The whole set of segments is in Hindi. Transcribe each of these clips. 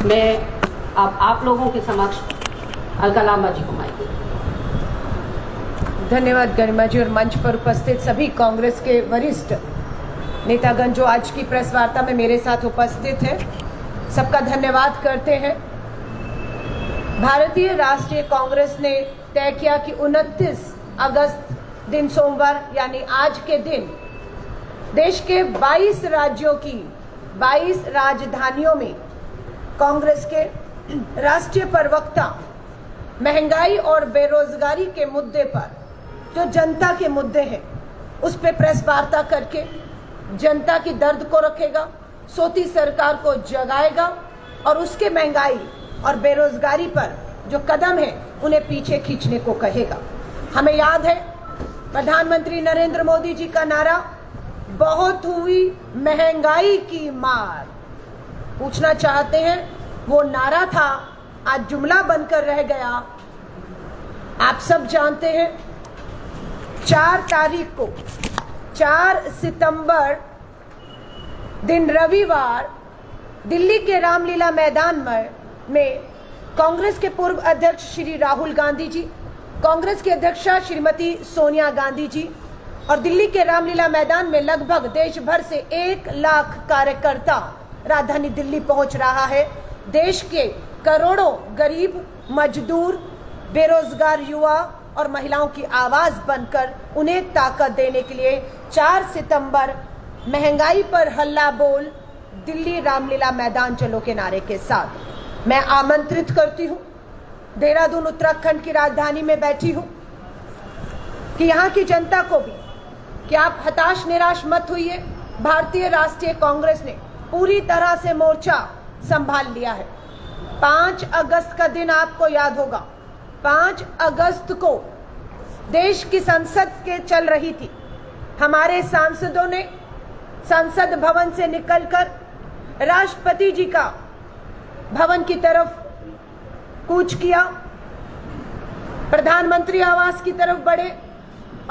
मैं अब आप लोगों के समक्ष अलका लांबा जी को माइक। धन्यवाद गरिमा जी और मंच पर उपस्थित सभी कांग्रेस के वरिष्ठ नेतागण जो आज की प्रेस वार्ता में मेरे साथ उपस्थित हैं, सबका धन्यवाद करते हैं। भारतीय राष्ट्रीय कांग्रेस ने तय किया कि 29 अगस्त दिन सोमवार यानी आज के दिन देश के 22 राज्यों की 22 राजधानियों में कांग्रेस के राष्ट्रीय प्रवक्ता महंगाई और बेरोजगारी के मुद्दे पर जो जनता के मुद्दे हैं उस पे प्रेस वार्ता करके जनता की दर्द को रखेगा, सोती सरकार को जगाएगा और उसके महंगाई और बेरोजगारी पर जो कदम है उन्हें पीछे खींचने को कहेगा। हमें याद है प्रधानमंत्री नरेंद्र मोदी जी का नारा, बहुत हुई महंगाई की मार। पूछना चाहते हैं वो नारा था आज जुमला बनकर रह गया। आप सब जानते हैं 4 तारीख को 4 सितंबर दिन रविवार दिल्ली के रामलीला मैदान में कांग्रेस के पूर्व अध्यक्ष श्री राहुल गांधी जी, कांग्रेस की अध्यक्षा श्रीमती सोनिया गांधी जी और दिल्ली के रामलीला मैदान में लगभग देश भर से 1 लाख कार्यकर्ता राजधानी दिल्ली पहुंच रहा है। देश के करोड़ों गरीब, मजदूर, बेरोजगार युवा और महिलाओं की आवाज बनकर उन्हें ताकत देने के लिए 4 सितंबर महंगाई पर हल्ला बोल दिल्ली रामलीला मैदान चलो के नारे के साथ मैं आमंत्रित करती हूं। देहरादून उत्तराखंड की राजधानी में बैठी हूं कि यहां की जनता को भी कि आप हताश निराश मत होइए। भारतीय राष्ट्रीय कांग्रेस ने पूरी तरह से मोर्चा संभाल लिया है। 5 अगस्त का दिन आपको याद होगा। 5 अगस्त को देश की संसद के चल रही थी। हमारे सांसदों ने संसद भवन से निकलकर राष्ट्रपति जी का भवन की तरफ कूच किया, प्रधानमंत्री आवास की तरफ बढ़े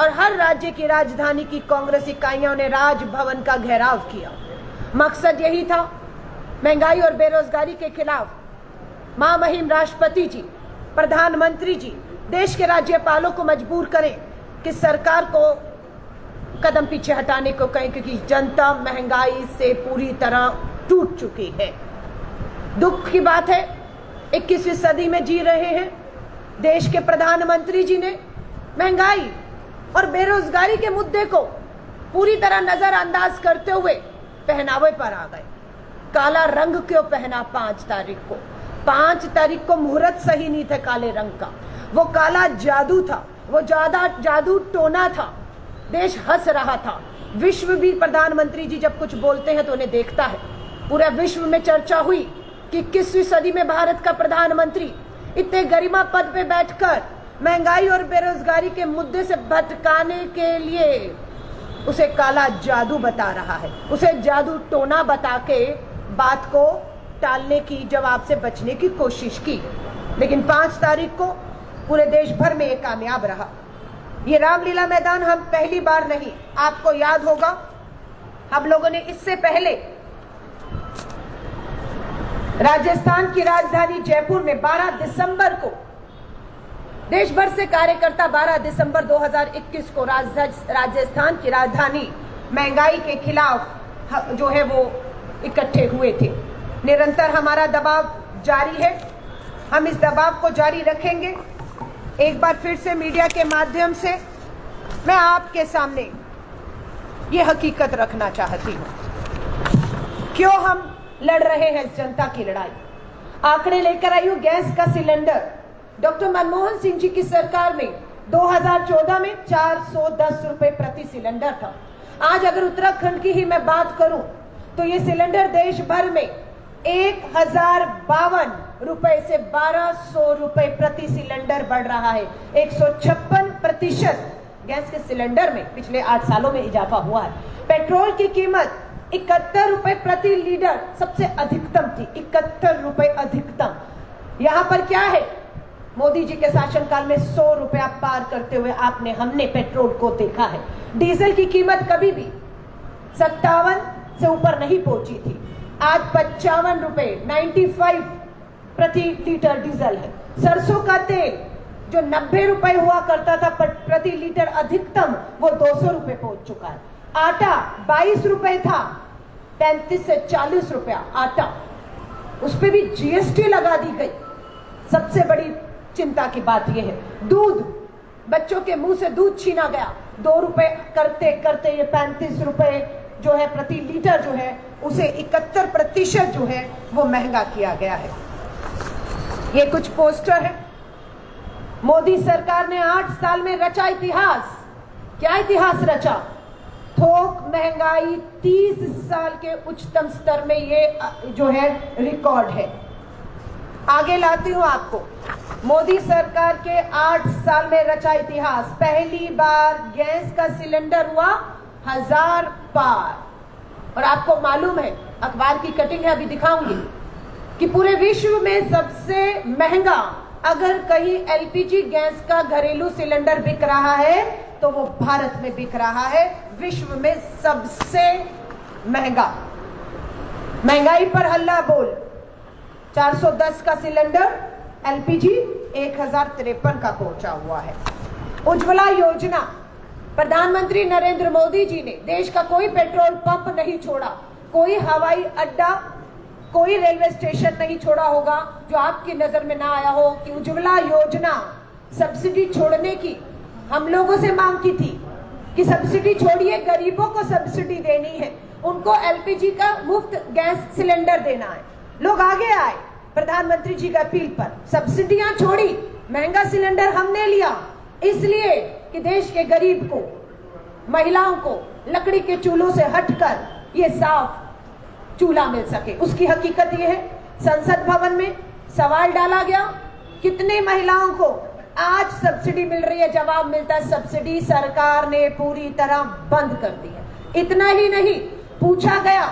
और हर राज्य की राजधानी की कांग्रेस इकाइयों ने राजभवन का घेराव किया। मकसद यही था, महंगाई और बेरोजगारी के खिलाफ महामहिम राष्ट्रपति जी, प्रधानमंत्री जी देश के राज्यपालों को मजबूर करें कि सरकार को कदम पीछे हटाने को कहें, क्योंकि जनता महंगाई से पूरी तरह टूट चुकी है। दुख की बात है 21वीं सदी में जी रहे हैं। देश के प्रधानमंत्री जी ने महंगाई और बेरोजगारी के मुद्दे को पूरी तरह नजरअंदाज करते हुए पहनावे पर आ गए। काला रंग क्यों पहना 5 तारीख को? 5 तारीख को मुहूर्त सही नहीं था काले रंग का। वो काला जादू था, वो ज्यादा जादू टोना था। देश हंस रहा था। विश्व भी प्रधानमंत्री जी जब कुछ बोलते हैं तो उन्हें देखता है। पूरा विश्व में चर्चा हुई कि 21वीं सदी में भारत का प्रधानमंत्री इतने गरिमा पद पे बैठकर महंगाई और बेरोजगारी के मुद्दे से भटकाने के लिए उसे काला जादू बता रहा है। उसे जादू टोना बता के बात को टालने की, जवाब से बचने की कोशिश की। लेकिन 5 तारीख को पूरे देश भर में ये कामयाब रहा। ये रामलीला मैदान हम पहली बार नहीं, आपको याद होगा हम लोगों ने इससे पहले राजस्थान की राजधानी जयपुर में 12 दिसंबर को देश भर से कार्यकर्ता 12 दिसंबर 2021 को राजस्थान की राजधानी महंगाई के खिलाफ जो है वो इकट्ठे हुए थे। निरंतर हमारा दबाव जारी है, हम इस दबाव को जारी रखेंगे। एक बार फिर से मीडिया के माध्यम से मैं आपके सामने ये हकीकत रखना चाहती हूँ, क्यों हम लड़ रहे हैं इस जनता की लड़ाई। आंकड़े लेकर आई हूँ। गैस का सिलेंडर डॉक्टर मनमोहन सिंह जी की सरकार में 2014 में 410 रुपए प्रति सिलेंडर था। आज अगर उत्तराखंड की ही मैं बात करूं तो ये सिलेंडर देश भर में 1052 रुपए से 1200 रुपए प्रति सिलेंडर बढ़ रहा है। 156% गैस के सिलेंडर में पिछले 8 सालों में इजाफा हुआ है। पेट्रोल की कीमत 71 रुपए प्रति लीटर सबसे अधिकतम थी, 71 रुपए अधिकतम। यहां पर क्या है, मोदी जी के शासनकाल में 100 रुपया पार करते हुए हमने पेट्रोल को देखा है। डीजल की कीमत कभी भी 57 से ऊपर नहीं पहुंची थी। आज 55 रुपए 95 प्रति लीटर डीजल है। सरसों का तेल जो 90 रुपए हुआ करता था प्रति लीटर अधिकतम, वो 200 रुपए पहुंच चुका है। आटा 22 रुपए था, 35 से 40 रुपया आटा, उस पर भी जीएसटी लगा दी गई। सबसे बड़ी चिंता की बात यह है, दूध, बच्चों के मुंह से दूध छीना गया, 2 रुपए करते करते ये 35 रुपए जो है प्रति लीटर जो है, उसे 71% जो है वो महंगा किया गया है। ये कुछ पोस्टर है। मोदी सरकार ने 8 साल में रचा इतिहास। क्या इतिहास रचा? थोक महंगाई 30 साल के उच्चतम स्तर में ये जो है रिकॉर्ड है। आगे लाती हूं आपको, मोदी सरकार के 8 साल में रचा इतिहास। पहली बार गैस का सिलेंडर हुआ 1000 पार। और आपको मालूम है, अखबार की कटिंग है, अभी दिखाऊंगी, कि पूरे विश्व में सबसे महंगा अगर कहीं एलपीजी गैस का घरेलू सिलेंडर बिक रहा है तो वो भारत में बिक रहा है, विश्व में सबसे महंगा। महंगाई पर हल्ला बोल, 410 का सिलेंडर एलपीजी 1053 का पहुंचा हुआ है। उज्ज्वला योजना, प्रधानमंत्री नरेंद्र मोदी जी ने देश का कोई पेट्रोल पंप नहीं छोड़ा, कोई हवाई अड्डा, कोई रेलवे स्टेशन नहीं छोड़ा होगा जो आपकी नजर में ना आया हो कि उज्ज्वला योजना सब्सिडी छोड़ने की हम लोगों से मांग की थी कि सब्सिडी छोड़िए, गरीबों को सब्सिडी देनी है, उनको एलपीजी का मुफ्त गैस सिलेंडर देना है। लोग आगे आए प्रधानमंत्री जी का अपील पर, सब्सिडियां छोड़ी, महंगा सिलेंडर हमने लिया, इसलिए कि देश के गरीब को, महिलाओं को लकड़ी के चूल्हों से हटकर ये साफ चूल्हा मिल सके। उसकी हकीकत ये है, संसद भवन में सवाल डाला गया, कितनी महिलाओं को आज सब्सिडी मिल रही है? जवाब मिलता है, सब्सिडी सरकार ने पूरी तरह बंद कर दी है। इतना ही नहीं, पूछा गया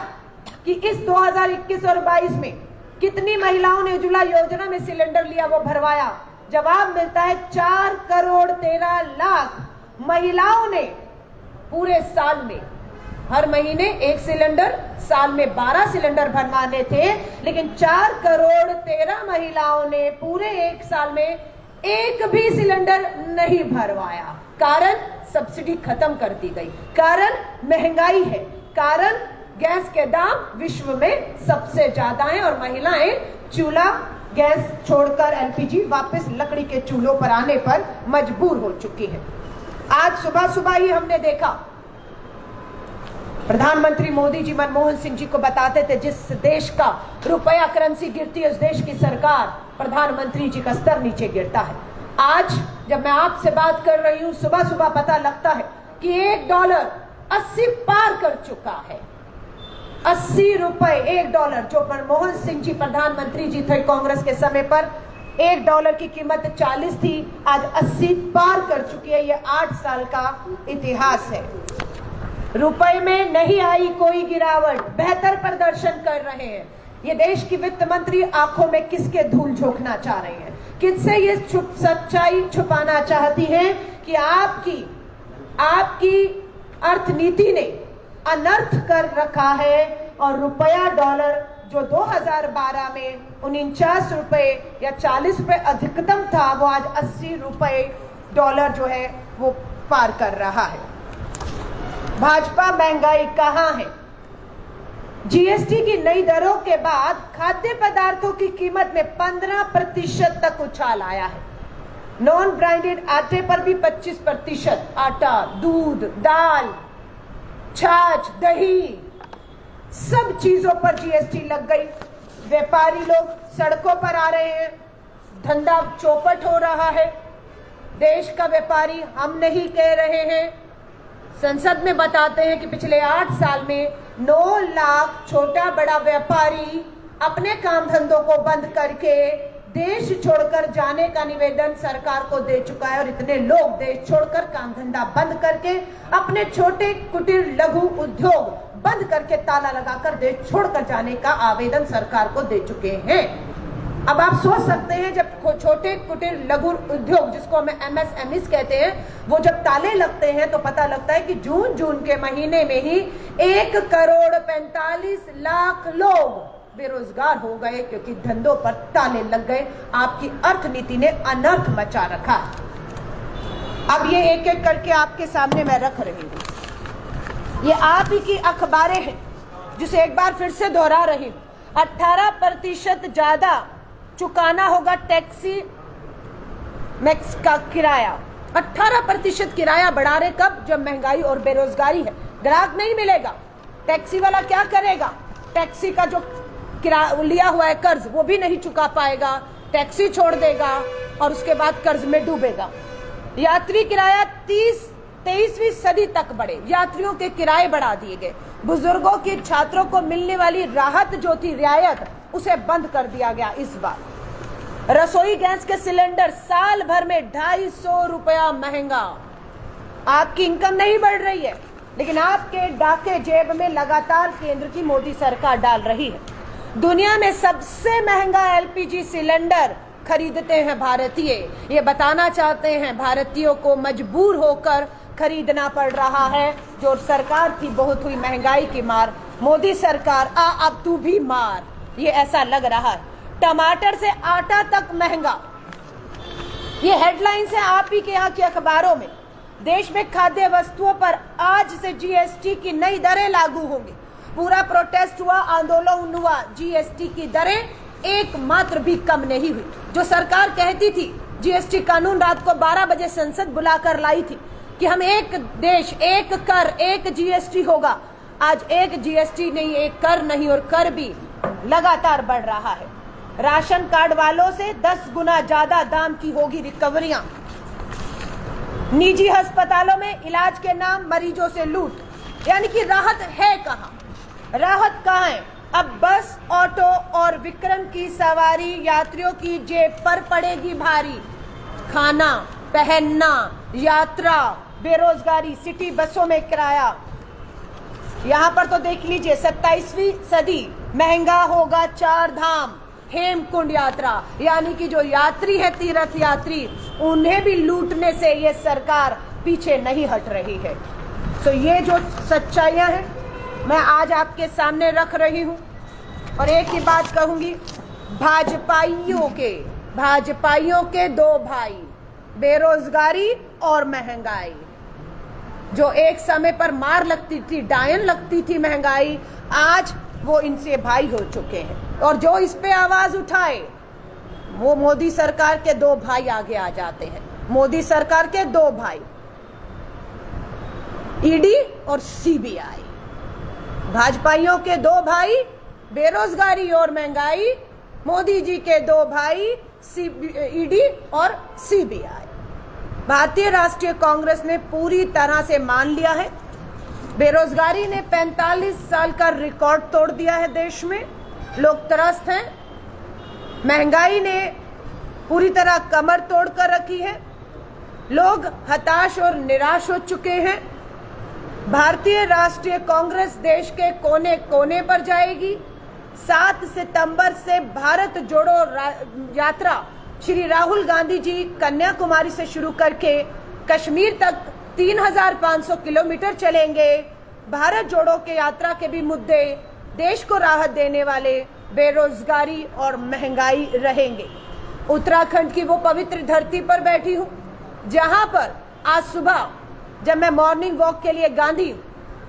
कि इस 2021 और 22 में कितनी महिलाओं ने उज्ज्वला योजना में सिलेंडर लिया, वो भरवाया? जवाब मिलता है 4 करोड़ 13 लाख महिलाओं ने पूरे साल में, हर महीने 1 सिलेंडर, साल में 12 सिलेंडर भरवाने थे, लेकिन 4 करोड़ 13 महिलाओं ने पूरे 1 साल में एक भी सिलेंडर नहीं भरवाया। कारण सब्सिडी खत्म कर दी गई, कारण महंगाई है, कारण गैस के दाम विश्व में सबसे ज्यादा हैं और महिलाएं चूल्हा गैस छोड़कर एलपीजी वापस लकड़ी के चूल्हों पर आने पर मजबूर हो चुकी है। आज सुबह सुबह ही हमने देखा, प्रधानमंत्री मोदी जी मनमोहन सिंह जी को बताते थे, जिस देश का रुपया करेंसी गिरती है उस देश की सरकार, प्रधानमंत्री जी का स्तर नीचे गिरता है। आज जब मैं आपसे बात कर रही हूं, सुबह सुबह पता लगता है कि $1 80 पार कर चुका है। 80 रुपए $1, जो मनमोहन सिंह जी प्रधानमंत्री जी थे कांग्रेस के समय पर, $1 की कीमत 40 थी, आज 80 पार कर चुकी है। ये 8 साल का इतिहास है। रुपए में नहीं आई कोई गिरावट, बेहतर प्रदर्शन कर रहे हैं। ये देश की वित्त मंत्री आंखों में किसके धूल झोंकना चाह रहे हैं? किससे ये सच्चाई छुपाना चाहती हैं कि आपकी अर्थनीति ने अनर्थ कर रखा है और रुपया डॉलर जो 2012 में 49 रुपए या 40 रुपए अधिकतम था, वो आज 80 रुपए डॉलर जो है वो पार कर रहा है। भाजपा महंगाई कहां है? जीएसटी की नई दरों के बाद खाद्य पदार्थों की कीमत में 15% तक उछाल आया है। नॉन ब्रांडेड आटे पर भी 25%, आटा, दूध, दाल, छाछ, दही, सब चीजों पर जीएसटी लग गई। व्यापारी लोग सड़कों पर आ रहे हैं, धंधा चौपट हो रहा है। देश का व्यापारी हम नहीं कह रहे हैं, संसद में बताते हैं कि पिछले 8 साल में 9 लाख छोटा बड़ा व्यापारी अपने काम धंधों को बंद करके देश छोड़कर जाने का निवेदन सरकार को दे चुका है। और इतने लोग देश छोड़कर काम धंधा बंद करके अपने छोटे कुटीर लघु उद्योग बंद करके ताला लगाकर देश छोड़कर जाने का आवेदन सरकार को दे चुके हैं। अब आप सोच सकते हैं, जब छोटे कुटीर लघु उद्योग, जिसको हम MSMEs कहते हैं, वो जब ताले लगते हैं तो पता लगता है कि जून के महीने में ही 1 करोड़ 45 लाख लोग बेरोजगार हो गए क्योंकि धंधों पर ताले लग गए। आपकी अर्थनीति ने अनर्थ मचा रखा है। अब ये एक एक करके आपके सामने मैं रख रही हूं। ये आप ही की अखबारें हैं जिसे एक बार फिर से दोहरा रही हूं। 18% ज्यादा चुकाना होगा टैक्सी मैक्स का किराया। 18% किराया बढ़ा रहे कब? जब महंगाई और बेरोजगारी है। ग्राहक नहीं मिलेगा। टैक्सी वाला क्या करेगा? टैक्सी का जो लिया हुआ है कर्ज वो भी नहीं चुका पाएगा, टैक्सी छोड़ देगा और उसके बाद कर्ज में डूबेगा। यात्री किराया 23वीं सदी तक बढ़े। यात्रियों के किराए बढ़ा दिए गए। बुजुर्गों की, छात्रों को मिलने वाली राहत जो थी, रियायत, उसे बंद कर दिया गया इस बार। रसोई गैस के सिलेंडर साल भर में 250 रुपया महंगा। आपकी इनकम नहीं बढ़ रही है लेकिन आपके डाके जेब में लगातार केंद्र की मोदी सरकार डाल रही है। दुनिया में सबसे महंगा एलपीजी सिलेंडर खरीदते हैं भारतीय। ये बताना चाहते हैं भारतीयों को मजबूर होकर खरीदना पड़ रहा है। जो सरकार थी बहुत हुई महंगाई की मार। मोदी सरकार अब तू भी मार, ये ऐसा लग रहा है। टमाटर से आटा तक महंगा। ये हेडलाइंस है आप ही के यहाँ की अखबारों में। देश में खाद्य वस्तुओं पर आज से जीएसटी की नई दरें लागू होंगी। पूरा प्रोटेस्ट हुआ, आंदोलन हुआ, जीएसटी की दरें एक मात्र भी कम नहीं हुई। जो सरकार कहती थी जीएसटी कानून रात को 12 बजे संसद बुलाकर लाई थी कि हम एक देश, एक कर, एक जीएसटी होगा। आज एक जीएसटी नहीं, एक कर नहीं, और कर भी लगातार बढ़ रहा है। राशन कार्ड वालों से 10 गुना ज्यादा दाम की होगी रिकवरियां। निजी अस्पतालों में इलाज के नाम मरीजों से लूट। यानी कि राहत है कहां? राहत कहां है? अब बस, ऑटो और विक्रम की सवारी यात्रियों की जेब पर पड़ेगी भारी। खाना, पहनना, यात्रा, बेरोजगारी, सिटी बसों में किराया। यहां पर तो देख लीजिए 27वीं सदी महंगा होगा 4 धाम हेमकुंड यात्रा। यानी कि जो यात्री है, तीर्थ यात्री, उन्हें भी लूटने से ये सरकार पीछे नहीं हट रही है। तो ये जो सच्चाइयां हैं मैं आज आपके सामने रख रही हूं। और एक ही बात कहूंगी, भाजपाइयों के 2 भाई, बेरोजगारी और महंगाई। जो एक समय पर मार लगती थी, डायन लगती थी महंगाई, आज वो इनसे भाई हो चुके हैं। और जो इस पे आवाज उठाए वो मोदी सरकार के 2 भाई आगे आ जाते हैं। मोदी सरकार के 2 भाई, ईडी और सीबीआई। भाजपाइयों के 2 भाई, बेरोजगारी और महंगाई। मोदी जी के 2 भाई, ईडी और सीबीआई। भारतीय राष्ट्रीय कांग्रेस ने पूरी तरह से मान लिया है। बेरोजगारी ने 45 साल का रिकॉर्ड तोड़ दिया है देश में। लोग त्रस्त हैं। महंगाई ने पूरी तरह कमर तोड़ कर रखी है। लोग हताश और निराश हो चुके हैं। भारतीय राष्ट्रीय कांग्रेस देश के कोने कोने पर जाएगी। 7 सितंबर से भारत जोड़ो यात्रा श्री राहुल गांधी जी कन्याकुमारी से शुरू करके कश्मीर तक 3500 किलोमीटर चलेंगे। भारत जोड़ो के यात्रा के भी मुद्दे देश को राहत देने वाले बेरोजगारी और महंगाई रहेंगे। उत्तराखंड की वो पवित्र धरती पर बैठी हूँ जहां पर आज सुबह जब मैं मॉर्निंग वॉक के लिए गांधी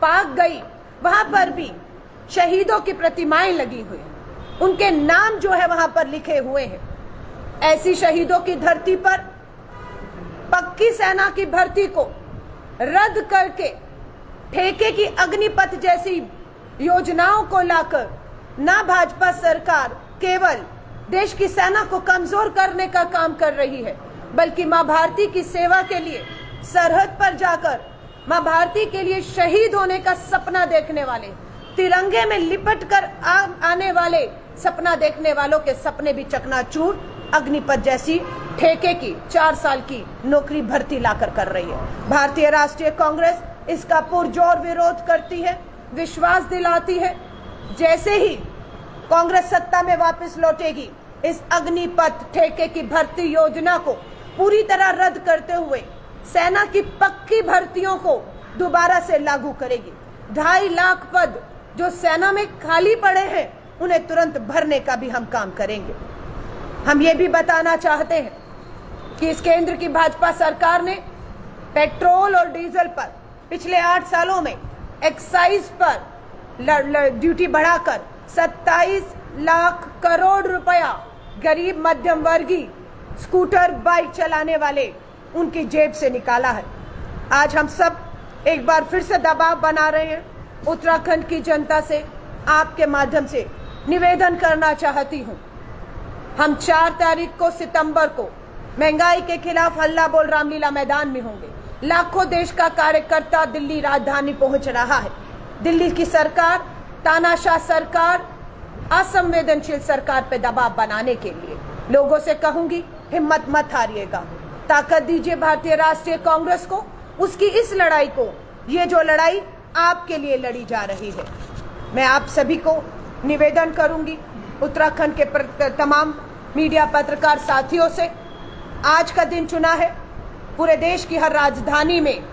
पार्क गई, वहां पर भी शहीदों की प्रतिमाएं लगी हुई, उनके नाम जो है वहां पर लिखे हुए हैं। ऐसी शहीदों की धरती पर पक्की सेना की भर्ती को रद्द करके ठेके की अग्निपथ जैसी योजनाओं को लाकर ना भाजपा सरकार केवल देश की सेना को कमजोर करने का काम कर रही है, बल्कि मां भारती की सेवा के लिए सरहद पर जाकर मां भारती के लिए शहीद होने का सपना देखने वाले, तिरंगे में लिपट कर आने वाले सपना देखने वालों के सपने भी चकनाचूर अग्निपथ जैसी ठेके की 4 साल की नौकरी भर्ती लाकर कर रही है। भारतीय राष्ट्रीय कांग्रेस इसका पुरजोर विरोध करती है, विश्वास दिलाती है जैसे ही कांग्रेस सत्ता में वापस लौटेगी इस अग्निपथ ठेके की भर्ती योजना को पूरी तरह रद्द करते हुए सेना की पक्की भर्तियों को दोबारा से लागू करेगी। 2.5 लाख पद जो सेना में खाली पड़े हैं उन्हें तुरंत भरने का भी हम काम करेंगे। हम ये भी बताना चाहते हैं कि इस केंद्र की भाजपा सरकार ने पेट्रोल और डीजल पर पिछले 8 सालों में एक्साइज पर ड्यूटी बढ़ाकर 27 लाख करोड़ रुपया गरीब मध्यम वर्गीय स्कूटर बाइक चलाने वाले उनकी जेब से निकाला है। आज हम सब एक बार फिर से दबाव बना रहे हैं। उत्तराखंड की जनता से आपके माध्यम से निवेदन करना चाहती हूं, हम 4 तारीख को सितंबर को महंगाई के खिलाफ हल्ला बोल रामलीला मैदान में होंगे। लाखों देश का कार्यकर्ता दिल्ली राजधानी पहुंच रहा है। दिल्ली की सरकार, तानाशाह सरकार, असंवेदनशील सरकार पे दबाव बनाने के लिए लोगों से कहूंगी, हिम्मत मत हारिएगा, ताकत दीजिए भारतीय राष्ट्रीय कांग्रेस को, उसकी इस लड़ाई को, ये जो लड़ाई आपके लिए लड़ी जा रही है। मैं आप सभी को निवेदन करूंगी, उत्तराखंड के तमाम मीडिया पत्रकार साथियों से, आज का दिन चुना है, पूरे देश की हर राजधानी में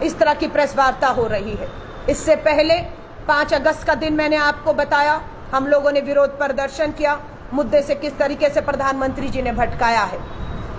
इस तरह की प्रेस वार्ता हो रही है। इससे पहले 5 अगस्त का दिन मैंने आपको बताया, हम लोगों ने विरोध प्रदर्शन किया, मुद्दे से किस तरीके से प्रधानमंत्री जी ने भटकाया है।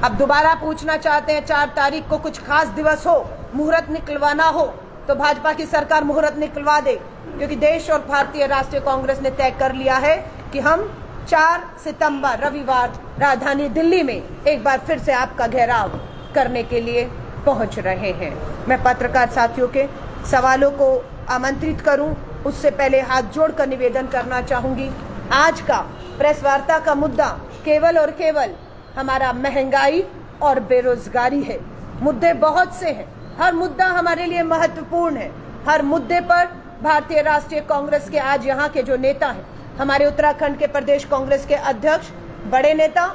अब दोबारा पूछना चाहते हैं, 4 तारीख को कुछ खास दिवस हो, मुहूर्त निकलवाना हो तो भाजपा की सरकार मुहूर्त निकलवा दे, क्योंकि देश और भारतीय राष्ट्रीय कांग्रेस ने तय कर लिया है कि हम 4 सितंबर रविवार राजधानी दिल्ली में एक बार फिर से आपका घेराव करने के लिए पहुंच रहे हैं। मैं पत्रकार साथियों के सवालों को आमंत्रित करूं, उससे पहले हाथ जोड़कर निवेदन करना चाहूंगी, आज का प्रेस वार्ता का मुद्दा केवल और केवल हमारा महंगाई और बेरोजगारी है। मुद्दे बहुत से हैं, हर मुद्दा हमारे लिए महत्वपूर्ण है। हर मुद्दे पर भारतीय राष्ट्रीय कांग्रेस के आज यहाँ के जो नेता हैं, हमारे उत्तराखंड के प्रदेश कांग्रेस के अध्यक्ष, बड़े नेता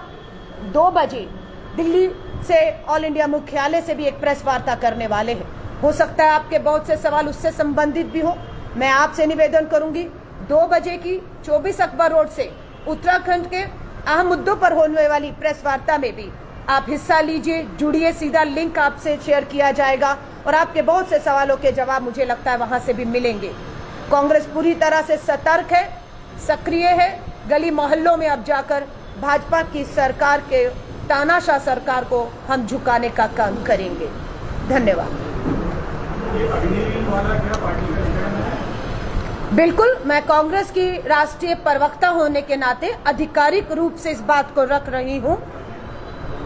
2 बजे दिल्ली से ऑल इंडिया मुख्यालय से भी एक प्रेस वार्ता करने वाले हैं। हो सकता है आपके बहुत से सवाल उससे संबंधित भी हो। मैं आपसे निवेदन करूंगी, 2 बजे की 24 अकबर रोड से उत्तराखंड के अहम मुद्दों पर होने वाली प्रेस वार्ता में भी आप हिस्सा लीजिए, जुड़िए, सीधा लिंक आपसे शेयर किया जाएगा और आपके बहुत से सवालों के जवाब मुझे लगता है वहां से भी मिलेंगे। कांग्रेस पूरी तरह से सतर्क है, सक्रिय है, गली मोहल्लों में अब जाकर भाजपा की सरकार के, तानाशाह सरकार को हम झुकाने का काम करेंगे। धन्यवाद। बिल्कुल, मैं कांग्रेस की राष्ट्रीय प्रवक्ता होने के नाते आधिकारिक रूप से इस बात को रख रही हूं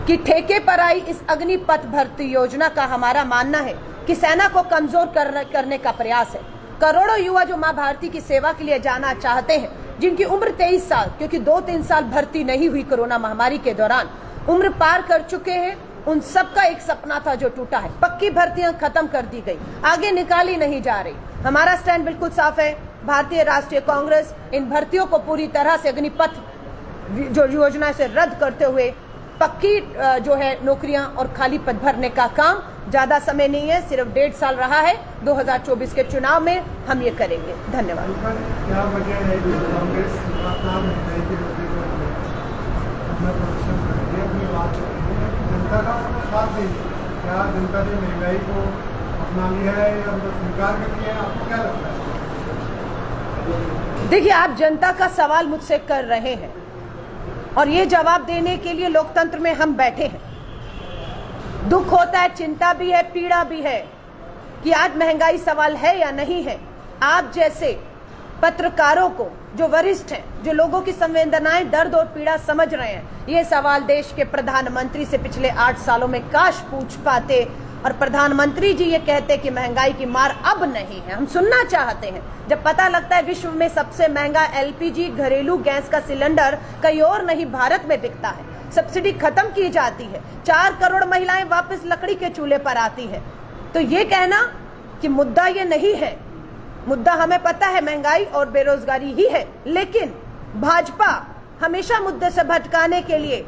कि ठेके पर आई इस अग्निपथ भर्ती योजना का हमारा मानना है कि सेना को कमजोर करने का प्रयास है। करोड़ों युवा जो मां भारती की सेवा के लिए जाना चाहते हैं, जिनकी उम्र 23 साल, क्योंकि 2-3 साल भर्ती नहीं हुई कोरोना महामारी के दौरान, उम्र पार कर चुके हैं, उन सबका एक सपना था जो टूटा है। पक्की भर्तियां खत्म कर दी गई, आगे निकाली नहीं जा रही। हमारा स्टैंड बिल्कुल साफ है, भारतीय राष्ट्रीय कांग्रेस इन भर्तियों को पूरी तरह से अग्निपथ जो योजना से रद्द करते हुए पक्की जो है नौकरियां और खाली पद भरने का काम, ज्यादा समय नहीं है, सिर्फ 1.5 साल रहा है, 2024 के चुनाव में हम ये करेंगे। धन्यवाद। क्या वजह है कि कांग्रेस लगातार महंगाई के मुद्दे पर अपना प्रदर्शन कर रही है, अपनी बात कर रही है, जनता का साथ नहीं है? क्या जनता ने महंगाई को अपना लिया है या मतलब स्वीकार कर लिया है? आपको क्या लगता है? देखिए, आप जनता का सवाल मुझसे कर रहे हैं और ये जवाब देने के लिए लोकतंत्र में हम बैठे हैं। दुख होता है, चिंता भी है, पीड़ा भी है कि आज महंगाई सवाल है या नहीं है। आप जैसे पत्रकारों को, जो वरिष्ठ हैं, जो लोगों की संवेदनाएं, दर्द और पीड़ा समझ रहे हैं, ये सवाल देश के प्रधानमंत्री से पिछले 8 सालों में काश पूछ पाते और प्रधानमंत्री जी ये कहते कि महंगाई की मार अब नहीं है। हम सुनना चाहते हैं। जब पता लगता है विश्व में सबसे महंगा एलपीजी घरेलू गैस का सिलेंडर कहीं और नहीं भारत में बिकता है, सब्सिडी खत्म की जाती है, 4 करोड़ महिलाएं वापस लकड़ी के चूल्हे पर आती है, तो ये कहना कि मुद्दा ये नहीं है, मुद्दा हमें पता है महंगाई और बेरोजगारी ही है, लेकिन भाजपा हमेशा मुद्दे से भटकाने के लिए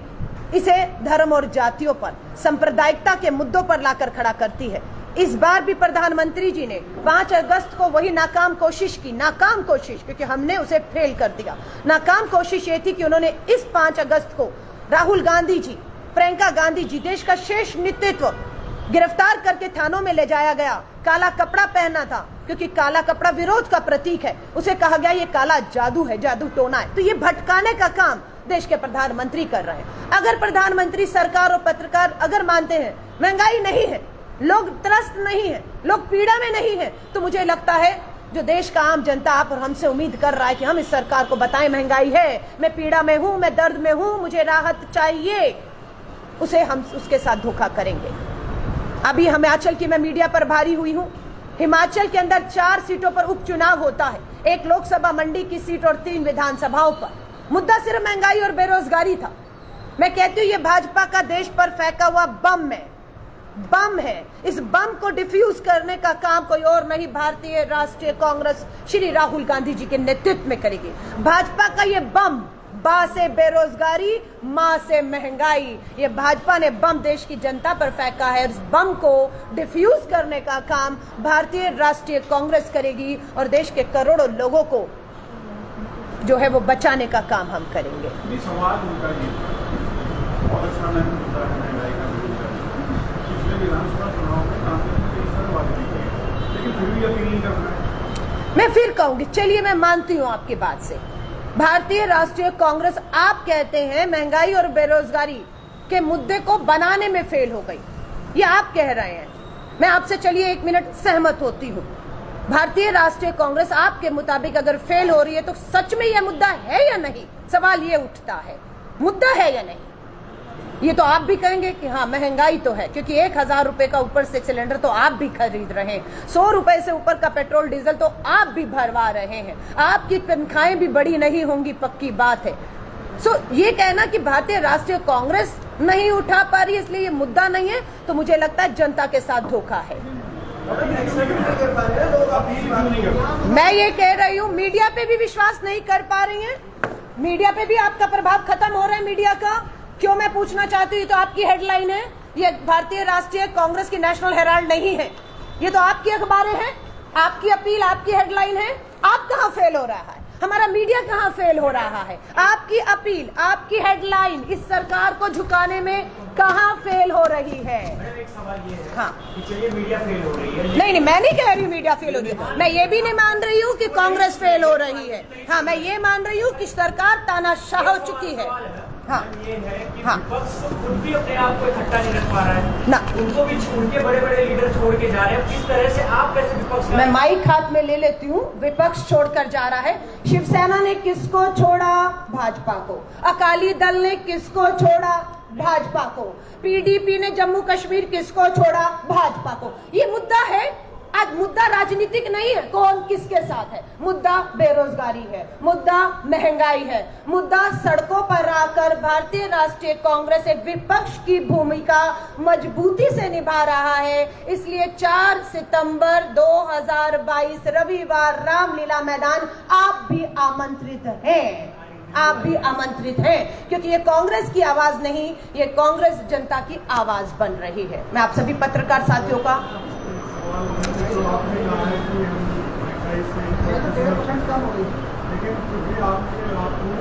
इसे धर्म और जातियों पर, सांप्रदायिकता के मुद्दों पर लाकर खड़ा करती है। इस बार भी प्रधानमंत्री जी ने 5 अगस्त को वही नाकाम कोशिश की, नाकाम कोशिश, क्योंकि हमने उसे फेल कर दिया। नाकाम कोशिश ये थी कि उन्होंने इस 5 अगस्त को राहुल गांधी जी, प्रियंका गांधी जी, देश का शीर्ष नेतृत्व गिरफ्तार करके थानों में ले जाया गया, काला कपड़ा पहना था, क्योंकि काला कपड़ा विरोध का प्रतीक है, उसे कहा गया ये काला जादू है, जादू टोना है। तो ये भटकाने का काम देश के प्रधानमंत्री कर रहे हैं। अगर प्रधानमंत्री, सरकार और पत्रकार अगर मानते हैं महंगाई नहीं है, लोग त्रस्त नहीं है, लोग पीड़ा में नहीं है, तो मुझे लगता है जो देश का आम जनता आप और हमसे उम्मीद कर रहा है कि हम इस सरकार को बताएं महंगाई है, मैं पीड़ा में हूं, मैं दर्द में हूं, मुझे राहत चाहिए, उसे हम उसके साथ धोखा करेंगे। अभी हिमाचल की मैं मीडिया पर भारी हुई हूं। हिमाचल के अंदर 4 सीटों पर उपचुनाव होता है, 1 लोकसभा मंडी की सीट और 3 विधानसभाओं पर। मुद्दा सिर्फ महंगाई और बेरोजगारी था। मैं कहती हूं ये भाजपा का देश पर फेंका हुआ बम है। इस बम को डिफ्यूज करने का काम कोई और नहीं, भारतीय राष्ट्रीय कांग्रेस श्री राहुल गांधी जी के नेतृत्व में करेगी। भाजपा का ये बम, बा से बेरोजगारी, मां से महंगाई, ये भाजपा ने बम देश की जनता पर फेंका है। इस बम को डिफ्यूज करने का काम भारतीय राष्ट्रीय कांग्रेस करेगी और देश के करोड़ों लोगों को जो है वो बचाने का काम हम करेंगे। सवाल उनका ये बहुत अच्छा नहीं होता है महंगाई का विरोध करना। पिछले विधानसभा चुनाव में कांग्रेस ने कई सारे वादे किए, लेकिन फिर भी अपील नहीं करना है। मैं फिर कहूंगी, चलिए मैं मानती हूं आपकी बात से, भारतीय राष्ट्रीय कांग्रेस आप कहते हैं महंगाई और बेरोजगारी के मुद्दे को बनाने में फेल हो गई, ये आप कह रहे हैं। मैं आपसे चलिए 1 मिनट सहमत होती हूं। भारतीय राष्ट्रीय कांग्रेस आपके मुताबिक अगर फेल हो रही है तो सच में यह मुद्दा है या नहीं, सवाल ये उठता है, मुद्दा है या नहीं। ये तो आप भी कहेंगे कि हाँ महंगाई तो है, क्योंकि 1000 रुपए का ऊपर से सिलेंडर तो आप भी खरीद रहे हैं, 100 रुपए से ऊपर का पेट्रोल डीजल तो आप भी भरवा रहे हैं, आपकी तनख्वाहें भी बड़ी नहीं होंगी, पक्की बात है। ये कहना कि भारतीय राष्ट्रीय कांग्रेस नहीं उठा पा रही इसलिए ये मुद्दा नहीं है, तो मुझे लगता है जनता के साथ धोखा है। मैं ये कह रही हूँ मीडिया पे भी विश्वास नहीं कर पा रही हैं, मीडिया पे भी आपका प्रभाव खत्म हो रहा है। मीडिया का क्यों मैं पूछना चाहती हूँ, तो आपकी हेडलाइन है, ये भारतीय राष्ट्रीय कांग्रेस की नेशनल हेराल्ड नहीं है, ये तो आपकी अखबारें हैं, आपकी अपील, आपकी हेडलाइन है। आप कहाँ फेल हो रहा है, हमारा मीडिया कहाँ फेल हो रहा है? आपकी अपील, आपकी हेडलाइन इस सरकार को झुकाने में कहाँ फेल हो रही है? एक सवाल ये है, हाँ, कि चलिए मीडिया फेल हो रही है, नहीं, मैं नहीं कह रही हूँ मीडिया फेल हो रही है, मैं ये भी नहीं मान रही हूँ कि कांग्रेस फेल हो रही है। हाँ, मैं ये मान रही हूँ कि सरकार तानाशाह हो चुकी है। हाँ, ये है कि हाँ, विपक्ष खुद भी अपने आप को इकट्ठा नहीं रख पा रहा है ना, उनको भी उनके बड़े बड़े लीडर छोड़ के जा रहे हैं। किस तरह से आप कैसे विपक्ष, मैं माइक हाथ में ले लेती हूँ, विपक्ष छोड़कर जा रहा है। शिवसेना ने किसको छोड़ा? भाजपा को। अकाली दल ने किसको छोड़ा? भाजपा को। पीडीपी ने जम्मू कश्मीर किसको छोड़ा? भाजपा को। ये मुद्दा है, आज मुद्दा राजनीतिक नहीं है कौन किसके साथ है, मुद्दा बेरोजगारी है, मुद्दा महंगाई है, मुद्दा सड़कों पर आकर भारतीय राष्ट्रीय कांग्रेस एक विपक्ष की भूमिका मजबूती से निभा रहा है। इसलिए 4 सितंबर 2022 रविवार रामलीला मैदान आप भी आमंत्रित हैं, आप भी आमंत्रित हैं, क्योंकि ये कांग्रेस की आवाज नहीं, ये कांग्रेस जनता की आवाज बन रही है। मैं आप सभी पत्रकार साथियों का तो आपने कहा है कि हम महंगाई से, लेकिन फिर भी आपने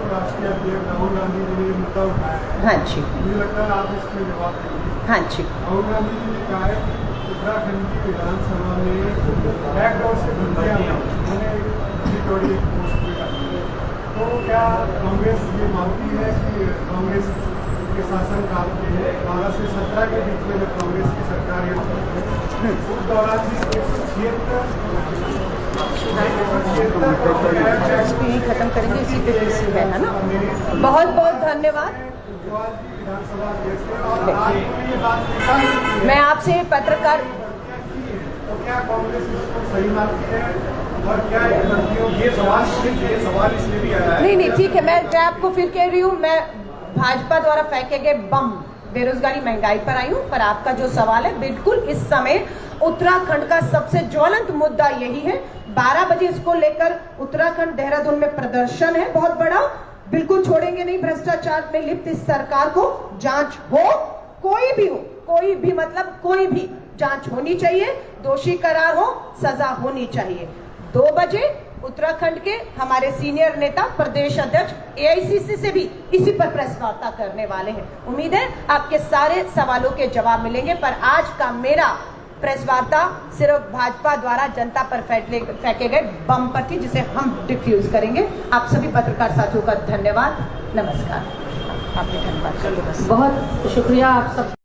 राष्ट्रीय अध्यक्ष राहुल गांधी जी ने मुद्दा उठाया है। हाँ जी, मुझे लगता है आप इसमें जवाब देंगे। हाँ जी, राहुल गांधी जी ने कहा है कि उत्तराखंड की विधानसभा में बैकडोर से भर्तियां उन्होंने पोस्ट पे डाली है। तो क्या कांग्रेस ये मानती है कि कांग्रेस के शासनकाल के 12 से 17 के बीच में जब कांग्रेस की सरकार उस दौरान खत्म करेंगे, इसी पे पीसी है ना। बहुत बहुत धन्यवाद। मैं आपसे पत्रकार, तो क्या कांग्रेस इसको सही मानती है और क्या ये सवाल इसलिए भी आया है? नहीं, ठीक है, मैं आपको फिर कह रही हूँ, मैं भाजपा द्वारा फेंके गए बम बेरोजगारी महंगाई पर आई हूँ, पर आपका जो सवाल है बिल्कुल इस समय उत्तराखंड का सबसे ज्वलंत मुद्दा यही है। 12 बजे इसको लेकर उत्तराखंड देहरादून में प्रदर्शन है बहुत बड़ा, बिल्कुल छोड़ेंगे नहीं भ्रष्टाचार में लिप्त इस सरकार को। जांच हो, कोई भी मतलब कोई भी जांच होनी चाहिए, दोषी करार हो, सजा होनी चाहिए। 2 बजे उत्तराखंड के हमारे सीनियर नेता प्रदेश अध्यक्ष एआईसीसी से भी इसी पर प्रेस वार्ता करने वाले हैं। उम्मीद है आपके सारे सवालों के जवाब मिलेंगे, पर आज का मेरा प्रेस वार्ता सिर्फ भाजपा द्वारा जनता पर फेंके गए बम पर थी, जिसे हम डिफ्यूज करेंगे। आप सभी पत्रकार साथियों का धन्यवाद, नमस्कार। आपने धन्यवाद कर लो बस। बहुत शुक्रिया आप सब।